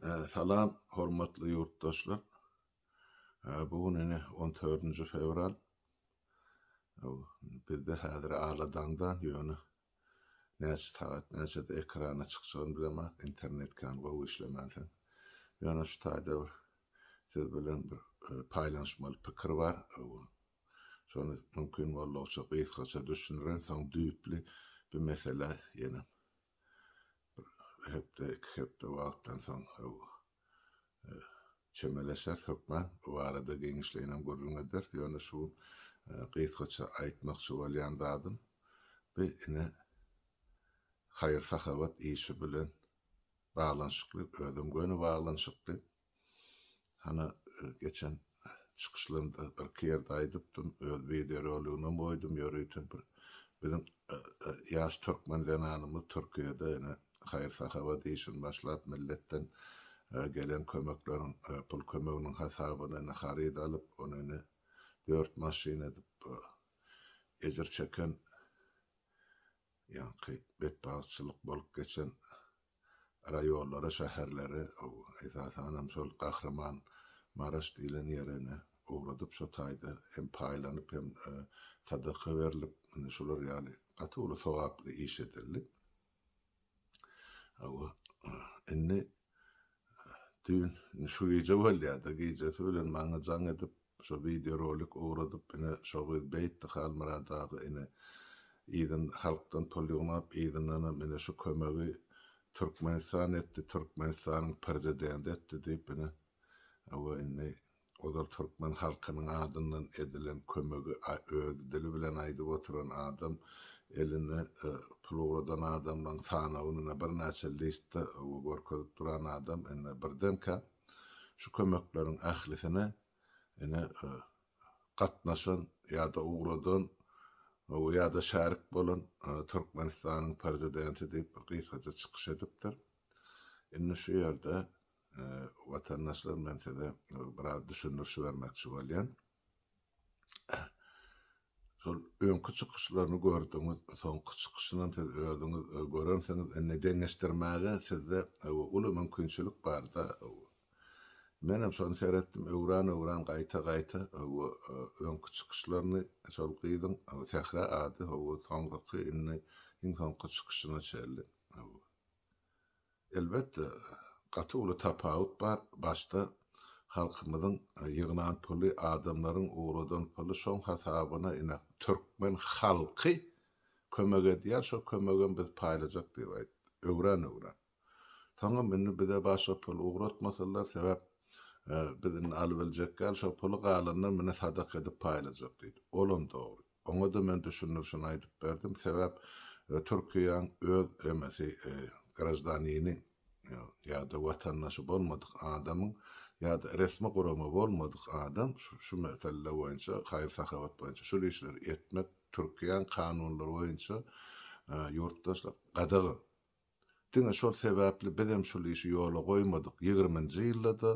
Salam, hormatly yurtdaşlar. Bugün ene 14 fevral. Bizde häzir Aladağdan ýöne näçe saat näçede ekrana çykşan bilemek, internet kan gowy işlemänsen. Ýöne şu taýda siz bilen bir paýlanşmaly pikir bar. Şonu mümkin bolýarsa gysgaça düşünýän soň düýpli bir mesele ýene. Hepde wagtdan soň çemeleşer hökmen bu arada genişleýän görüňedir. Ýöne şu gysgaça aýtmakçy bolýandadım. Bir ine hayır sahavat işi bilen bağlanşykly, özüm göni bağlanşykly. Hana geçen çykyşlarynda bir kerde aýdypdym, öz video roluna moýdum ýöreýtem bir. Bizim ýaş türkmen zananymyz Türkiýede ine hayır sahavat işini başlap milletten gelen kömeklerin pul kömeginiň hasabyna harid alyp onu 4 maşin edip ejir çeken ýa-ni betbaçylyk bolup geçen raýonlara, şäherlere esasanam şol Gahrman Maraş diýilen ýerine uğradyp şo taýda hem paýlanyp hem sadaka berilip şolar ýaly gatyly sowaply iş edildi. Indi dün şu gece bolýardy, gecesi bilen maňa jaň edip şo video rolik uğradyp ine şo beýtdi halmaradagy ine ýygyň halkdan polýonap ýygynyna mene şu kömegi Türkmenistan etdi, Türkmenistanyň prezidenti etdi diýip ine ine ozal Türkmen halkynyň adyndan edilen kömegi öz dili bilen aýdyp oturan adam eline pul uğradan adamdan sanawyna bir näçe liste görkezip duran adam ine birdenkä şu kömekleriň ählisine ine gatnaşan ýa-da uğradan ýa-da şärik bolan Türkmenistanyň prezidenti diýip bir gysgaça çykyş edipdir. Indi şu ýerde watandaşlar mensede biraz düşünürşi bermekçi bolýan. Şol öňkü çykyşlaryny gördüňiz, soňky çykyşyndan siz özüňiz görenseňiz enne deňeşdirmäge sizde uly mümkinçilik bar-da. Men hem şonu seyretdim, öwran gaýta öňkü çykyşlaryny şol gyýdyň sähra ady soňky iň soňky çykyşyna çeldi. Elbetde gatyly tapawut bar, başda halkymyzyň ýygynan puly, adamlaryň uğradan puly şoň hasabyna ine Türkmen halky kömek edýär, şo kömegin biz paýlajak diýip aýtdy. Öwran. Soňra meni bize başga pul uğratmasalar sebäp bizin alybiljek gal şo puly galandan meni sadaka edip paýlajak diýdi. Olam dogry. Oňa da men düşünürşin aýdyp berdim. Sebäp Türkiýanyň öz emesi grajdanyny ýa-da watandaşy bolmadyk adamyň ýa-da resmi guramy bolmadyk adam şu mesele boýunça haýyr sahabat boýunça şu işleri etmek Türkiýanyň kanunlary boýunça ýurtdaşlar gadagy. Diňe şol sebäpli biz hem şu işi ýola goýmadyk 20-nji ýylda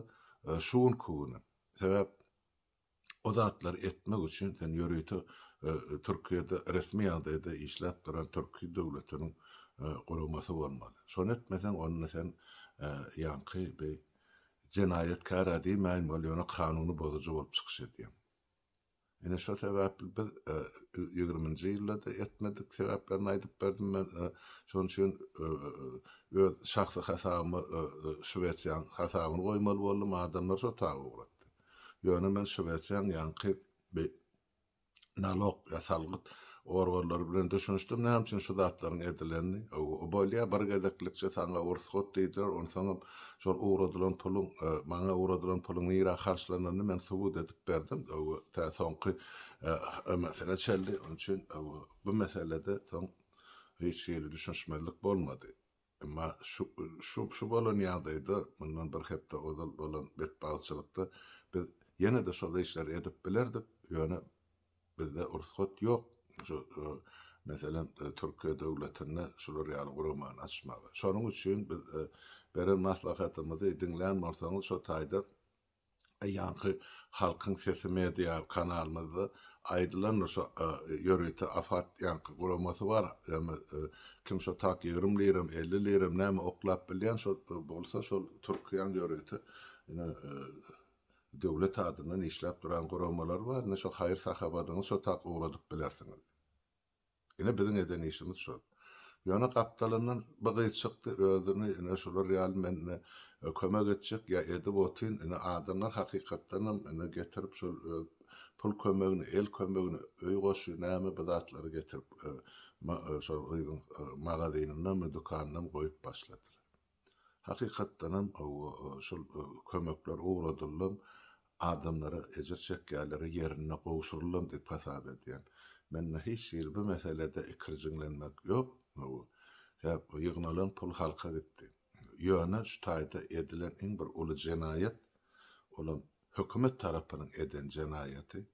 şuň kuny. Sebäp o zatlar etmek üçin sen ýöreýte Türkiýede resmi ýagdaýda işläp duran Türkiýe döwletiniň guramasy bolmaly. Şonu etmesen onu sen ýanky bir jenaýetkar diýmän bolýan kanuny bozucu bolup çykyş edýär. Ene şo sebäpli biz 20-nji ýylda etmedik sebäplerini aýdyp berdim men. Şonuň üçin öz şahsy hasabymy Şwetsiýanyň hasabyny goýmaly boldum, adamlar şo tagy uğratdy. Ýöne men Şwetsiýanyň ýanky bir nalog ýasalgyt organlary bilen düşünüşdim. Näme üçin şu zatlaryň edilenini o bolýa bir gedeklikçe saňa urskot diýdiler, onu saňa şol uğradylan puluň maňa uğradylan puluň ýa harçlanyny men subut edip berdim. Ta soňky mesele çeldi. Onun üçin bu meselede soň hiç ýeli düşünşmelik bolmady. Emma şu bolan ýagdaýda mundan bir hepde ozal bolan betbaçylykda biz ýene de şol işleri edip bilerdik. Ýöne bizde urskot ýok. Şu mesela Türkiye döwletine şular ýaly guraman açmagy. Şonuň üçin biz beren maslahatymyzy dinlän bolsaňyz şo taýda ýanky halkyň sesi media kanalymyzy aydılan yörüte afat yankı kuraması var. Ama kim so tak 20 liram 50 liram näme oklap bilýän şol bolsa şol Türkiýan yörüte döwlet adından işläp duran kuramalar var. Ne şo hayır sahabadyny şo tak ugladyp bilersiňiz. Ine biziň eden işimiz şol. Ýöne kaptalyndan bagy çykdy özüni ine şolar real menne kömek etjek ya edip otyn ine adamlar hakykatdan ine getirip şol pul kömegini, el kömegini, öý goşy näme bizatlary getirip şol gyzyň magazynyna, dukanyna goýup başladylar. Hakykatdan şol kömekler uğradylar, adamlara ejir çekýärleri ýerine gowşurulýar diýip hasap edýän. Men hiç ýer bu meselede ikirjiňlenmek ýok. Ya ýygnalan pul halka gitdi. Ýöne şu taýda edilen iň bir uly jenayet, olan hökümet tarapynyň eden jenayeti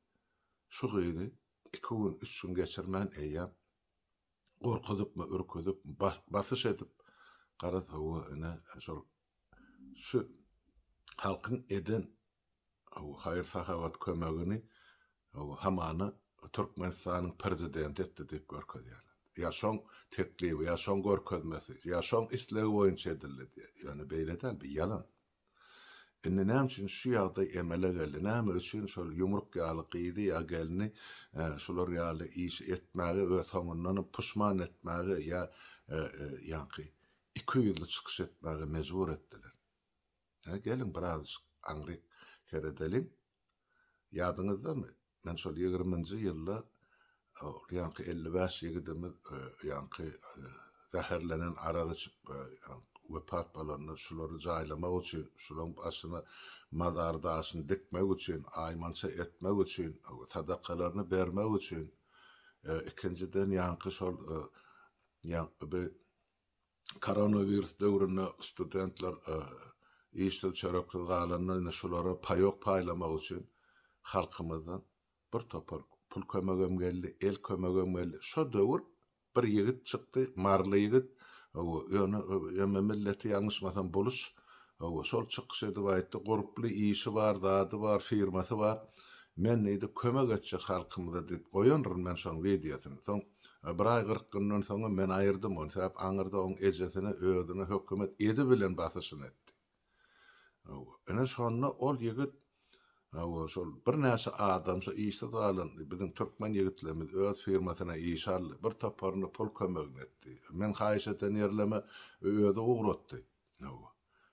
şu gyzy 2 gün 3 gün geçirmän eýýär. Gorkuzypmy, ürküzipmi, basyş edip garasawy ine şu halkyň eden hayır sahabat kömegini hamana Türkmenistanyň prezidenti etdi diýip görkezýär. Ya şoň teklibi, ya şoň görkezmesi, ya şoň islegi boýunça edildi. Ýani beýleden bir ýalan. Indi näme üçin şu ýagdaý emele geldi? Näme üçin şol ýumruk ýaly gyýdy ýa gelni şolar ýaly iş etmäge we soňundan puşman etmäge ýa ýa-ki 200 çykyş etmäge mejbur etdiler. Gelin biraz aňryk seredelim. Ýadyňyzdamy? Men şol 20-nji ýylda ýa-ki 55 ýigidimiz ýa-ki zäherlenen araq içip wepat bolanyny şolary jaýlamak üçin, şolaryň başyna mazardaşyny dikmek üçin, aýmança etmek üçin, sadakalaryny bermek üçin, ikinciden ýa-ki şol ýa-ki koronavirus döwründe studentler işçil çörekli galanyny şolary paýok paýlamak üçin halkymyzdan bir topar pul kömegem geldi, el kömegem geldi. Şo döwür bir ýigit çykdy, marly ýigit, ýöne milleti ýaňyşmasam boluş, şol çykyş edip aýtdy, gorply işi bar, zady bar, firmasy bar. Men näde kömek etjek halkymyza diýip goýanryn men şoň widiýasyny. Soň bir ay 40 günden soňra men aýırdym onu, sebäp aňyrda oň ejesini özüne hökümet edi bilen basyşyny etdi. Ene şonda ol ýigit şol bir näçe adam şo işe galan biziň türkmen ýigitlerimiz öz firmasyna iş aldy. Bir toparyny pul kömegini etdi. Men haýyş eten ýerleme öýde ugratdy.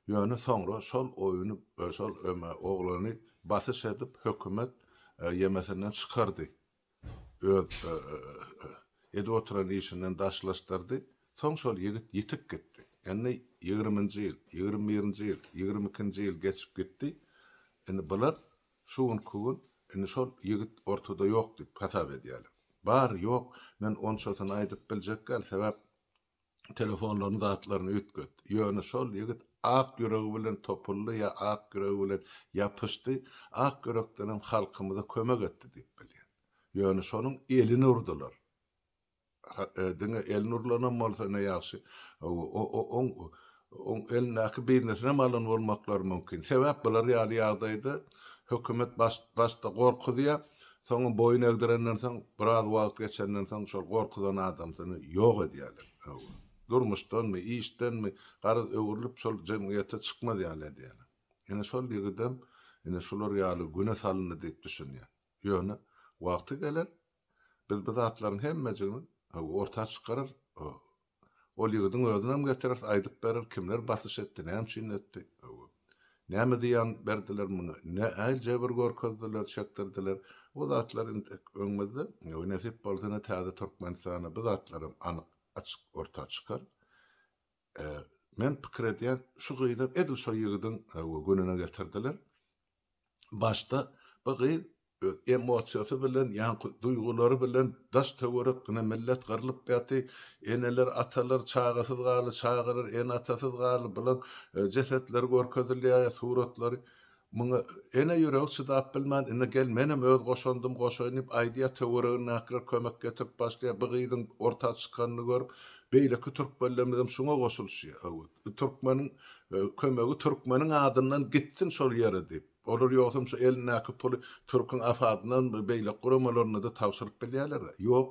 Ýöne soňra şol oýuny şol oglany basyş edip hökümet ýemesinden çykardy. Öz edi oturan işinden daşlaşdyrdy. Soň şol ýigit ýitip gitdi. Ýani 20-nji ýyl, 21-nji ýyl, 22-nji ýyl geçip gitdi. Indi bular şuň kugun indi şol ýigit ortada ýok diýip hasap edýärler. Bar ýok, men onçasyny aýdyp biljek gal, sebäp telefonlaryny zatlaryny ütgöt. Ýöne şol ýigit ak ýüregi bilen topuldy ýa ak ýüregi bilen ýapyşdy, ak ýürekden halkymyza kömek etdi diýip bilýär. Ýöne şonuň elini urdular. Diňe elini urlanan bolsa ne ýaşy, on elnäki biznesine malyn bolmaklar mümkin. Sebäp bular ýaly ýagdaýda hökümet başda gorkudýar, soňra boyun egdirenden soň biraz wagt geçenden soň şol gorkudan adamsyny ýok edýärler. Durmuşdanmy, işdenmi, garaz öwürlüp şol jemgyýete çykmaz ýaly. Ene şol ýigidem, ene şolar ýaly güne salyndy diýip düşünýär. Ýöne wagty geler, biz bu zatlaryň hemmejini orta çykarar, ol ýigidiň özünem getirir, aýdyp berer, kimler basyş etdi, näme etdi. Näme diýen berdiler muny, ne äl jebir görkezdiler, çekdirdiler. O zatlar öňmizde, näsip bolsa täze Türkmenistana bu zatlarym anyk açyk orta çykar. Men pikir edýän şu gyýda edil şo ýigidiň gününe getirdiler. Başda bu gyýy emosiýasy bilen, ýa-ni duýgulary bilen daş töwerek gine millet gyrlyp ýaty, eneler, atalar çagasyz galy, çagalar en atasyz galy bilen jesetler görkezilýär, suratlary. Muňa ene ýüregi çydap bilmän, ene gel menem öz goşandym, goşanyp aýdýa töweregine näkler kömek getirip başlaýar. Bu gyýdyň orta çykanyny görüp, beýleki türkmenlerimizem şuňa goşulýar. Türkmeniň kömegi türkmeniň adyndan gitsin şol ýere diýip Olur ýoksam şu elnäki puly Türk'ün afadynyň beýle guramalarına da tawsyryp bilýärler. Ýok.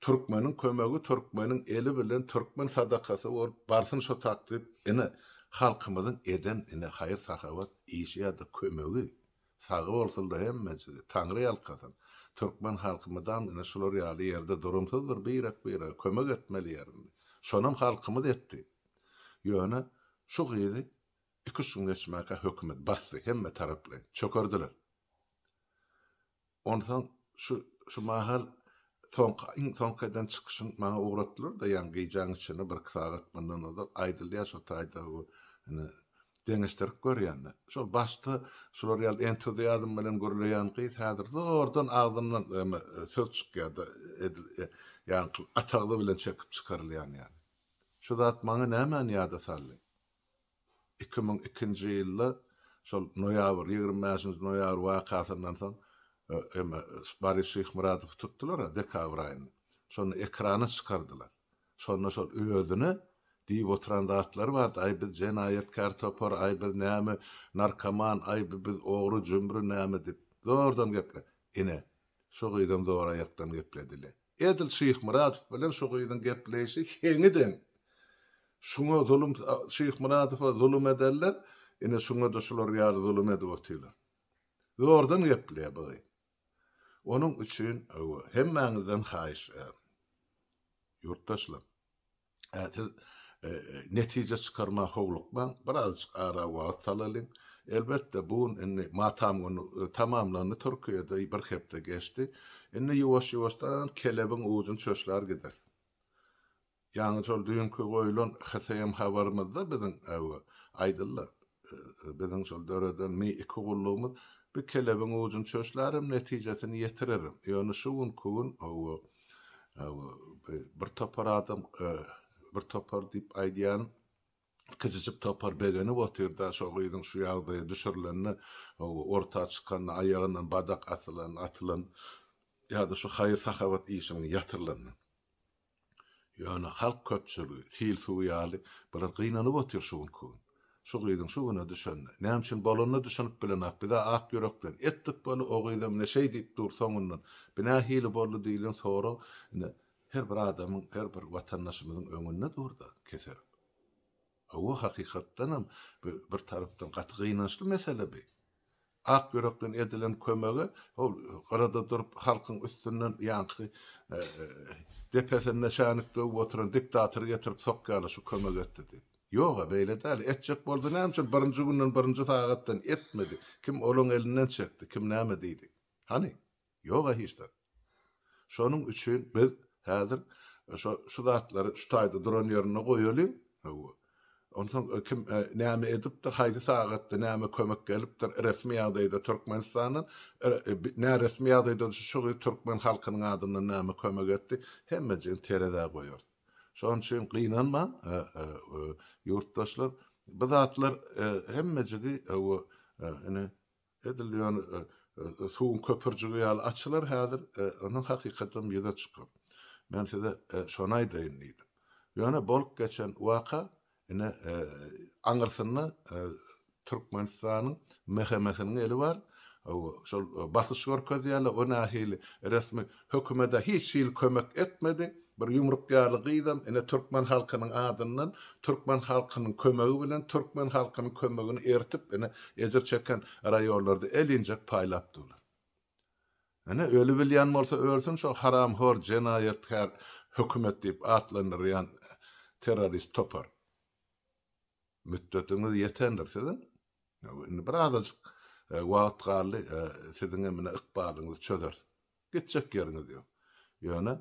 Türkmeniň kömegi, Türkmeniň eli bilen Türkmen sadakasy bolup barsyn şo takdyp, ene halkymyzyň eden ene haýyr sahawat işi ýa-da kömegi sagy bolsa-da hemmesi Taňry ýalkasyn. Türkmen halkymydan ene şolar ýaly ýerde durumsuzdyr, beýrak kömek etmeli ýerinde. Şonam halkymyz etdi. Ýöne şu gyzy iki gün geçmäke hökümet bastı, hemme taraply çökerdiler. Ondan şu mahal sonkadan çıkışın bana uğrattılar da yani giyeceğin içine bir saat bundan o da aydılıyor şu tayda bu hani denizlerik görüyorlar. Şu başta şular yal entüziyazm bilen görülen kıyız hadır oradan ağzından söz çıkıyor da yani atağlı bilen çekip çıkarılıyor yani. Şu zat bana ne hemen yada sallı. 2002 yılda şu noyabr 25 noyabr vakasından sonra Barış Şeyh Muradov tuttular dekabr ayını. Sonra ekrana çıkardılar. Sonra şol özüne diýip oturan zatlar bardy. Ay biz jenayetkar topar, ay biz näme narkoman, ay biz ogry jümbür näme dip. Zordan gepler. Ine şu gyýdym dogry aýakdan geplediler. Edil Şeyh Muradov bilen şu gyýdym gepleşi heňiden. Şuňa zulüm Şeyh Muradowa zulüm ederler. Ine şuňa da şular ýaly zulüm edip otylar. Zordan gepler bu. Onun üçün hemmäňizden haýyş ýurtdaşlar. Netije çykarma howlukman biraz ara wagt salalım. Elbette bu tamamlany Türkiýede bir hepde geçti. Indi ýuwaş-ýuwaşdan kelebin uzun çöşler gider. Ýani şol düýünki goýulan hasayam habarymyzda biziň aýdyllar. Biziň şol döreden iki gullugymyz bir kelebin uzun çöşlerim netijesini yetiririm. Yani şu gün bir topar adam bir topar dip aýdýan kızıcıp topar begeni oturda şu gyýdyň şu ýagdaýa düşürilenini orta çykan aýagyndan badak atylan ýa-da şu haýyr sahawat işini ýatyrylan. Yani halk köpçüligi sil suwy ýaly bir gynanyp otur şu gün. Şu gyýdyň şu güne düşen. Näme üçin bolanyna düşünip bilen bize ak ýörekden etdik bolu o gyýdym ne şey diýip dursaňyndan bina hili boldy diýilen sonra her bir adamyň her bir watandaşymyzyň öňünde durdy keser. O hakykatdan hem bir tarapdan gaty gynançly mesele bu. Ak ýörekden edilen kömegi ol garada durup halkyň üstünden ýanky depesinde şanyp durup oturan diktator getirip sokýarlar şu kömek etdi. Yoga beýle däl. Etjek boldy näme üçin birinji günden birinji sagatdan etmedi. Kim olun elinden çekdi, kim näme diýdi. Hani? Yoga hiçde. Şonuň üçin biz häzir şu zatlary şu taýda duran ýerine goýaly. Ondan kim näme edipdir, haýdy sagatda näme kömek gelipdir, resmi ýagdaýda Türkmenistanyň näme resmi ýagdaýda şu Türkmen halkynyň adyndan näme kömek etdi, hemmejin terede goýar. Şoň üçin gynanma ýurtdaşlar, bu zatlar hemmejigi ene edilýän suwun köpürjigi ýaly açylar häzir onuň hakykatdan ýüze çykyp. Men size şonu aýdaýyn diýdim. Ýöne bolup geçen waka ene aňyrsyny Türkmenistanyň mehemesiniň eli bar. Şol basyş görkezýärler, o nähili resmi hökümete hiç şeýle kömek etmedi. Bir yumruk ýaly gyýdam ene Türkmen halkynyň adyndan Türkmen halkynyň kömegi bilen Türkmen halkynyň kömegini ertip ene ejir çeken raýonlarda elinjek paýlapdylar. Ene öli bilýän bolsa ölsün şu haramhor jenayetkar hökümet diýip atlanýan terrorist topar. Müddetiniz yetendir sizin. Indi biraz wagt galy siziň emine ykbalyňyzy çözer. Gitjek ýeriňiz ýok. Ýöne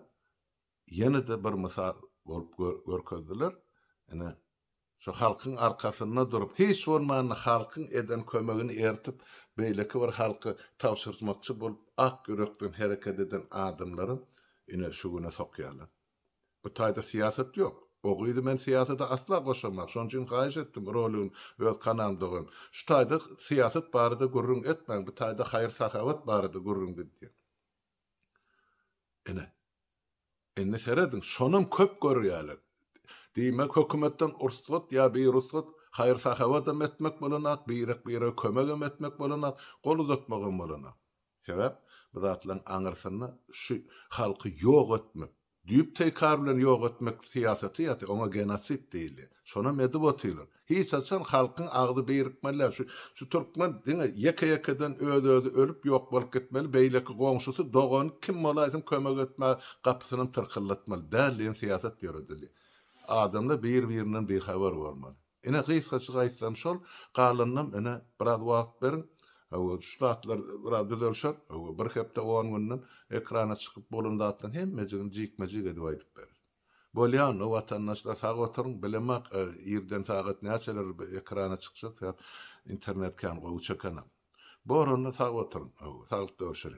ýene de bir mysal bolup görkezdiler. Ene şu halkyň arkasynda durup hiç bolmadan halkyň eden kömegini ertip beýleki bir halky tawşyrmakçy bolup ak ýürekden hereket eden adamlaryň ine şu güne sokýarlar. Bu taýda siýasat ýok. O gyýdy men siýasata asla goşamak. Şoň üçin gaýş etdim rolüm öz kanalymda. Şu taýda siýasat barada gurrun etmäň, bu taýda haýyr sahawat barada gurrun diýdi. Enne seredin şonum köp görýärler. Diýmek hökümetden ursat ýa bir ursat hayır sahawatam etmek bolanak, bire kömegem etmek bolanak, gol uzatmagam bolanak. Sebäp bu zatlaryň aňyrsyny şu halky ýok etmek, düýüp tekrar bilen ýok etmek siýasaty ýaty, ona genosit diýilýär. Şona medip otyrlar. Hiç açan halkyň agdy beýrikmeler, şu türkmen diňe ýeke-ýekeden özü ölüp ýok bolup gitmeli, beýleki goňşusy dogan kim bolaýsyn kömek etme gapysyny tyrkyllatmaly. Däl siýasat ýöredilýär. Adamlar bir-biriniň behabar bolmaly. Ene gysgaça gaýtsam şol, galanyň ene biraz wagt berin. Ştatlar biraz dölşür. Bir hepde 10 günden ekrana çykyp bolundatdan hemmejigin jikmejig edip aýdyp berer. Bolýan o watandaşlar sag oturuň bilemek ýerden sagat näçeler ekrana çykjak, internet kan gowy çekanam. Borunna sag oturuň, sag dölşür.